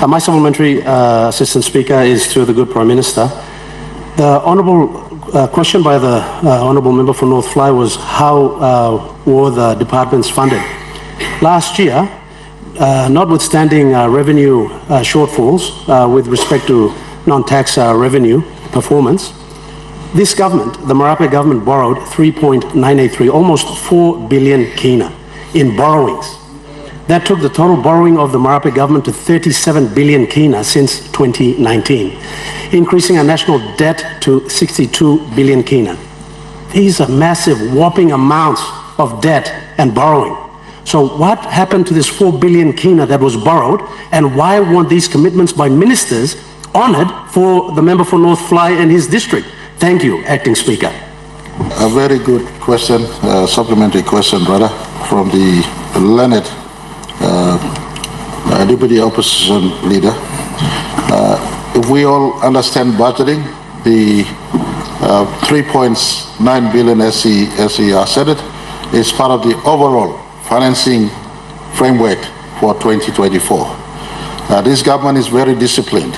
My supplementary, Assistant Speaker, is to the good Prime Minister. The honourable question by the honourable member for North Fly was how were the departments funded? Last year, notwithstanding revenue shortfalls with respect to non-tax revenue performance, this government, the Marape government, borrowed 3.983, almost 4 billion kina in borrowings. That took the total borrowing of the Marape government to 37 billion kina since 2019, increasing our national debt to 62 billion kina. These are massive, whopping amounts of debt and borrowing. So what happened to this 4 billion kina that was borrowed, and why weren't these commitments by ministers honoured for the member for North Fly and his district? Thank you, Acting Speaker. A very good question, supplementary question, brother, from the learned Deputy Opposition Leader. If we all understand budgeting, the 3.9 billion as he said it, is part of the overall financing framework for 2024. This government is very disciplined.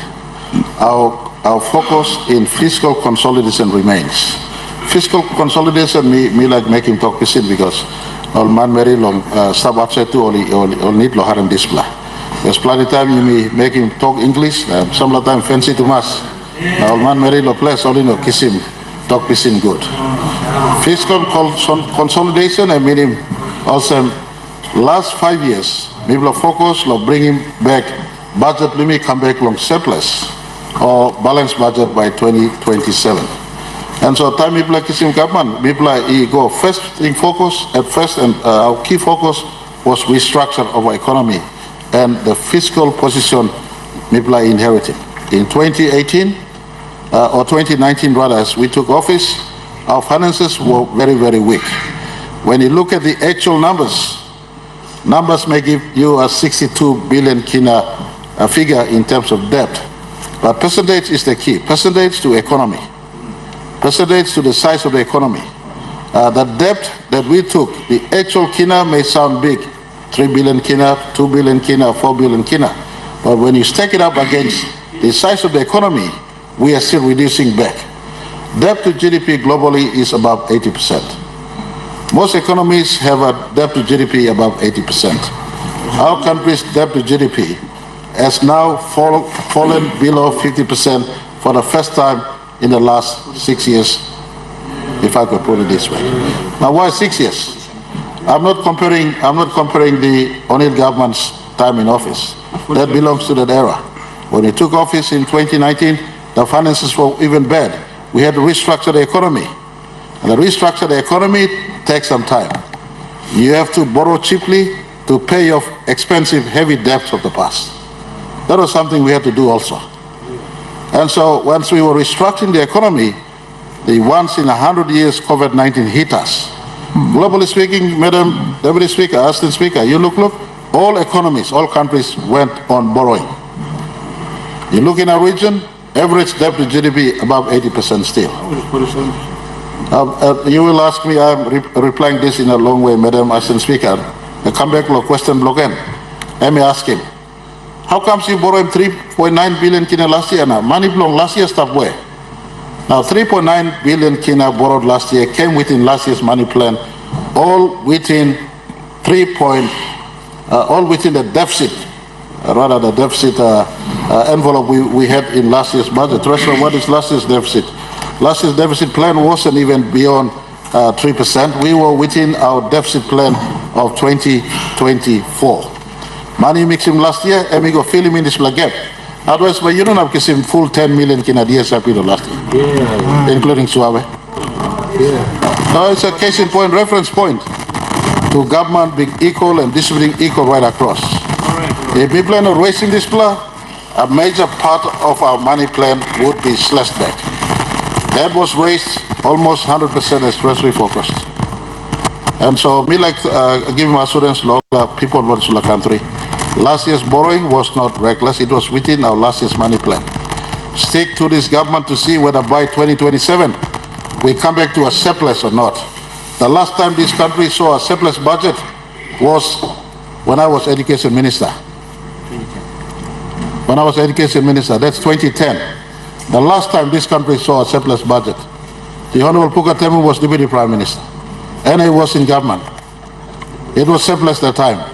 Our focus in fiscal consolidation remains. Fiscal consolidation, me like making talk pisin because all man very long stop upset to all need lo haran display. There's plenty time you me making talk English, some of the time fancy to mass. All man very lo place only no kiss him talk pisin good. Fiscal consolidation, I mean him also last 5 years, we will focus on bringing back budget limit come back long surplus or balanced budget by 2027. And so time people like Kisim government, people like go first thing focus at first, and our key focus was restructure of our economy and the fiscal position people like inheriting. In 2018 or 2019 rather, as we took office, our finances were very, very weak. When you look at the actual numbers may give you a 62 billion kina figure in terms of debt. But percentage is the key. Percentage to economy. Percentage to the size of the economy. The debt that we took, the actual kina may sound big. 3 billion kina, 2 billion kina, 4 billion kina. But when you stack it up against the size of the economy, we are still reducing back. Debt to GDP globally is above 80%. Most economies have a debt to GDP above 80%. Our country's debt to GDP has now fallen below 50% for the first time in the last 6 years, if I could put it this way. Now, why 6 years? I'm not comparing the O'Neill government's time in office. That belongs to that era. When he took office in 2019, the finances were even bad. We had to restructure the economy. And to restructure the economy takes some time. You have to borrow cheaply to pay off expensive, heavy debts of the past. That was something we had to do also. And so once we were restructuring the economy, the once in 100 years COVID-19 hit us. Globally speaking, Madam Deputy Speaker, Assistant Speaker, you look, all economies, all countries went on borrowing. You look in our region, average debt to GDP above 80% still. You will ask me, I'm replying this in a long way, Madam Assistant Speaker. I come back to a question block in. Let me ask him. How comes you borrowed 3.9 billion kina last year now? Money belong last year stuff where? Now 3.9 billion kina borrowed last year came within last year's money plan, all within all within the deficit, rather the deficit envelope we had in last year's budget. Treasurer, what is last year's deficit? Last year's deficit plan wasn't even beyond 3%. We were within our deficit plan of 2024. Money mix him last year, and we go fill him in this gap. Otherwise, but you don't have to give him full 10 million Canadian capital last year, including Chuave. Now it's a case in point, reference point to government being equal and distributing equal right across. If we plan on wasting this plan, a major part of our money plan would be slashed back. That was raised almost 100% as treasury focused. And so me like giving my students people in the country. Last year's borrowing was not reckless, it was within our last year's money plan. Stick to this government to see whether by 2027 we come back to a surplus or not. The last time this country saw a surplus budget was when I was education minister. when I was education minister. That's 2010. The last time this country saw a surplus budget. The Honorable Puka Temu was deputy prime minister, and he was in government. It was surplus that time.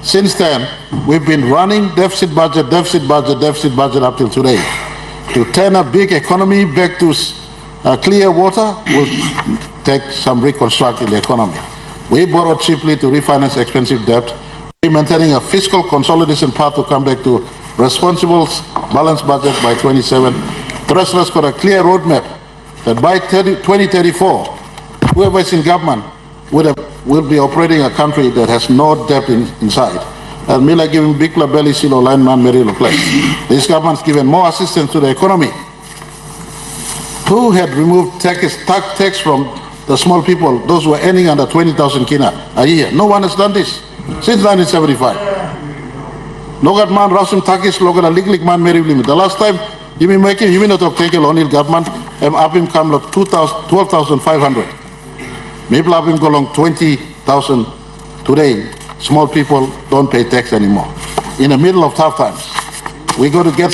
Since then, we've been running deficit budget up till today. To turn a big economy back to clear water will take some reconstructing the economy. We borrow cheaply to refinance expensive debt. We're maintaining a fiscal consolidation path to come back to responsible balanced budget by 27. Treasurer's got a clear roadmap that by 2034, whoever is in government will be operating a country that has no debt inside. And me like giving big labelli silo line man merilo place. This government's given more assistance to the economy. Who had removed tax from the small people, those who were earning under 20,000 kina a year? No one has done this since 1975. Logat man rasim takis logat a lik man meri limit. The last time you mean making you mean not take a loan in government up him come like 12,500. Maybe up him go along 20,000 today. Small people don't pay tax anymore. In the middle of tough times, we got to get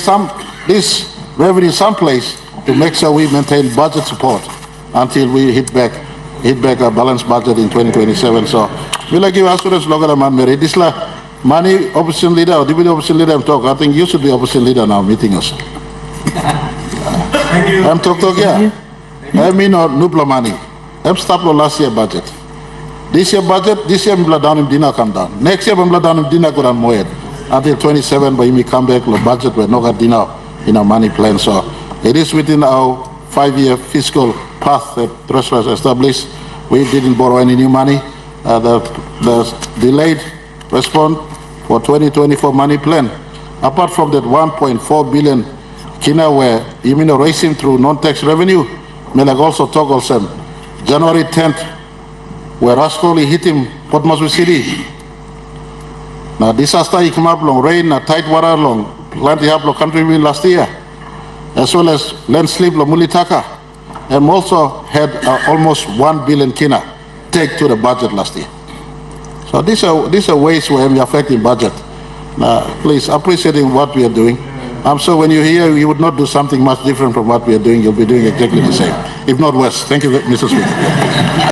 this revenue someplace to make sure we maintain budget support until we hit back a balanced budget in 2027. So, we like give assurance local man merit. This la money opposition leader or deputy opposition leader I'm talking. I think you should be opposition leader now meeting us. Thank you. I'm talking yeah. I mean nubla money. I'm stop last year budget. This year budget, this year mbla down in Dina come down. Next year mbla down in Dina go down moed. Until 27, but we come back, the budget we no got Dina in our money plan. So it is within our 5-year fiscal path that Treasurer has established. We didn't borrow any new money. The delayed response for 2024 money plan. Apart from that 1.4 billion kina where you mean raising through non-tax revenue, may like also toggle some January 10th. Where Rascoli hit him, Port Moresby City. Now disaster he came up long rain, tight water long, plenty up long country wind last year, as well as landslip long Mulitaka, and also had almost 1 billion kina take to the budget last year. So these are ways where we are affecting budget. Now please appreciating what we are doing. I'm sure when you're here, you would not do something much different from what we are doing. You'll be doing exactly the same, if not worse. Thank you, Mr. Speaker.